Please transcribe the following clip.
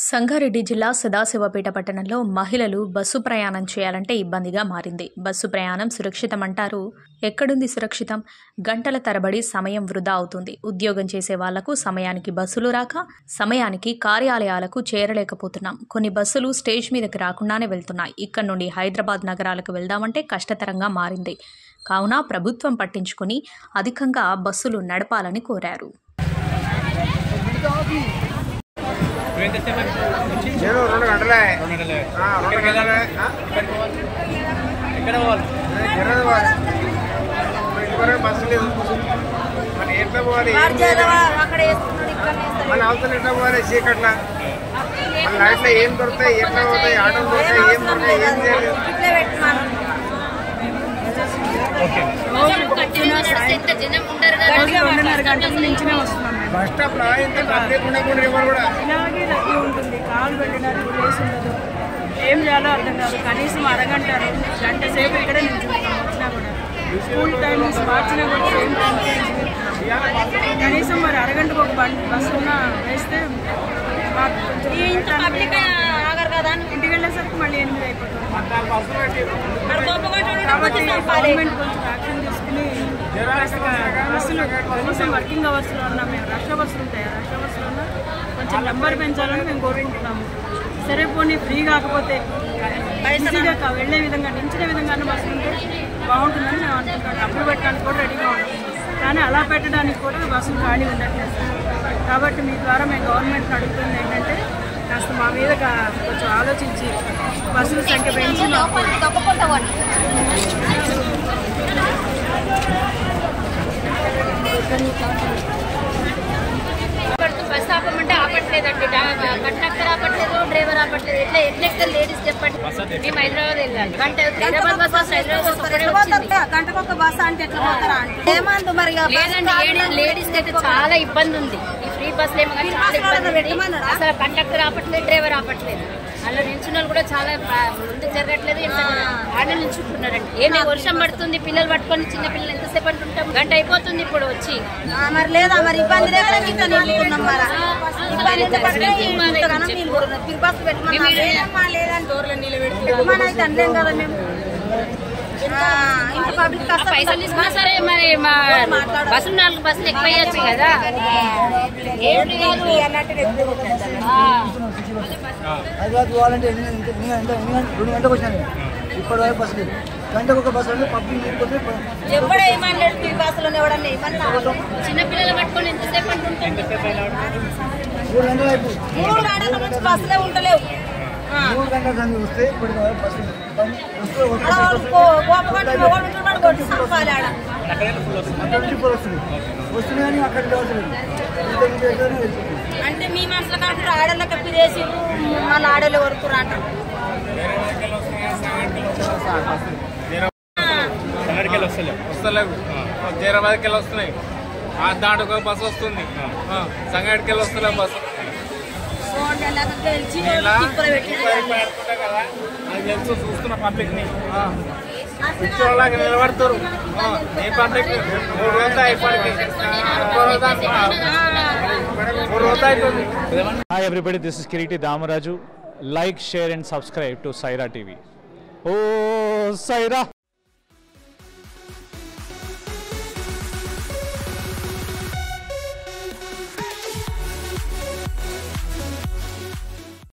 సంగారెడ్డి జిల్లా సదాశివపేట పట్టణంలో మహిళలు బస్సు ప్రయాణం చేయాలంటే ఇబ్బందిగా మారింది. బస్సు ప్రయాణం సురక్షితమంటారు. ఎక్కడుంది సురక్షితం? గంటల తరబడి సమయం వృధా అవుతుంది. ఉద్యోగం చేసే వాళ్లకు సమయానికి బస్సులు రాక సమయానికి కార్యాలయాలకు చేరలేకపోతున్నాం. కొన్ని బస్సులు స్టేజ్ మీదకి రాకుండానే వెళ్తున్నాయి. ఇక్కడి నుండి హైదరాబాద్ నగరాలకు వెళ్దామంటే కష్టతరంగా మారింది. కావున ప్రభుత్వం పట్టించుకుని అధికంగా బస్సులు నడపాలని కోరారు. నేను 2 గంటలే బస్సు లేదు. మన ఎట్లా పోవాలి, మన అవతల ఎట్లా పోవాలి చీకట్లా, మన లైట్లో ఏం దొరుకుతాయి, ఎట్లా పోతాయి, ఆటోలు దొరుకుతాయి, ఏం దొరుకుతాయి, ఏం చేయలేదు. బస్ స్టాప్ లో ఇంత ట్రాఫిక్ ఉండకుండా ఎవరు కూడా ఇలాగే రద్దీ ఉంటుంది. కాలు పెట్టడానికి ప్లేస్ ఉండదు. ఏం చేయాలో అర్థం కాదు. కనీసం అరగంట గంట సేపు ఇక్కడే నిల్చుంటాం. వచ్చినా కూడా స్కూల్ టైమింగ్స్ మార్చినా కూడా సేమ్ టైంకే కనీసం మరి అరగంటకు ఒక బస్సు ఉన్నా వేస్తే మాకు ఇంటికి వెళ్ళేసరికి మళ్ళీ 8 అయిపోతుంది. కాబట్టి గవర్నమెంట్ కొంచెం యాక్షన్ తీసుకుని బస్సులు కనీసం వర్కింగ్ అవర్స్లో ఉన్నా, మేము రష్ అవర్స్లు ఉంటాయి, రష్ అవర్స్లో ఉన్నా కొంచెం నెంబర్ పెంచాలని మేము కోరుకుంటున్నాము. సరే పోనీ ఫ్రీ కాకపోతే ఈజీగా వెళ్ళే విధంగా నించిన విధంగానే బస్సులు ఉంటే బాగుంటుందని మేము అనుకుంటాం. డబ్బులు పెట్టడానికి కూడా రెడీగా ఉంటుంది. కానీ అలా పెట్టడానికి కూడా బస్సులు ఖాళీ ఉండట్లేదు. కాబట్టి మీ ద్వారా మేము గవర్నమెంట్ని అడుగుతుంది ఏంటంటే కాస్త మా మీద కొంచెం ఆలోచించి బస్సుల సంఖ్య పెంచి బస్ ఆపమంటే ఆపట్లేదండి. కండక్టర్ ఆపట్లేదు, డ్రైవర్ ఆపట్లేదు. ఎట్లా లేడీస్ చెప్పండి. మేము హైదరాబాద్ వెళ్ళాలి. హైదరాబాద్ బస్ గంటకు ఒక బస్ అంటే ఎట్లా పోతారా అంటే ఏమందు మరి లేదండి. లేడీస్ అయితే చాలా ఇబ్బంది ఉంది. ఈ ఫ్రీ బస్ ఏమో కానీ చాలా ఇబ్బంది ఉంది. అసలు కండక్టర్ ఆపట్లేదు, డ్రైవర్ ఆపట్లేదు. అలా నిల్చున్న కూడా చాలా ముందుకు జరగట్లేదు. ఆడ నిల్చుంటున్నారండి. ఏమే వర్షం పడుతుంది, పిల్లలు పట్టుకొని చిన్న పిల్లలు ఎంతసేపు అంటుంటాం. గంట అయిపోతుంది ఇప్పుడు వచ్చి. మరి లేదా మరి ఇబ్బంది లేక అనలేం కదా మేము. పైసలు తీసుకున్నా సరే మరి మా బస్సులు 4 బస్సులు ఎక్కువ వేయచ్చు కదా. హైదరాబాద్ పోవాలంటే 2 గంటలకు వచ్చినాను. ఇప్పటి వరకు బస్సు లేదు. గంటకు ఒక బస్సు పబ్లిక్ ఎప్పుడే ఏమనలేదు. బస్సులో ఎవడన్నా చిన్నపిల్లలు పట్టుకొని ఎంతసేపు అంటుంటాం. 3 గంటలు అయిపోయింది. 3 గంటల నుంచి బస్సులే ఉండలేవు. 3 గంటల దాన్ని వస్తే ఇప్పటి బస్సు వస్తుంది కానీ అక్కడికి వస్తుంది. అంటే మీ మనసులో కాకుండా ఆడోళ్ళకి పిరేసి మళ్ళీ ఆడోళ్ళు వరకు అంటారు. వస్తలేవు. హైదరాబాద్కి వెళ్ళి వస్తున్నాయి. దాంట్లో ఒక బస్సు వస్తుంది. సంగారెడ్డికి వెళ్ళి వస్తలేవు బస్సు. చూస్తున్న పబ్లిక్ ని నిలబడతారు. ఏ పబ్లిక్ 3 రోజులు అయిపోయింది. 3 రోజులు అయిపోయింది. Hi everybody, this is Kiriti Damaraju. Like, share and subscribe to Saira TV. Oh, Saira!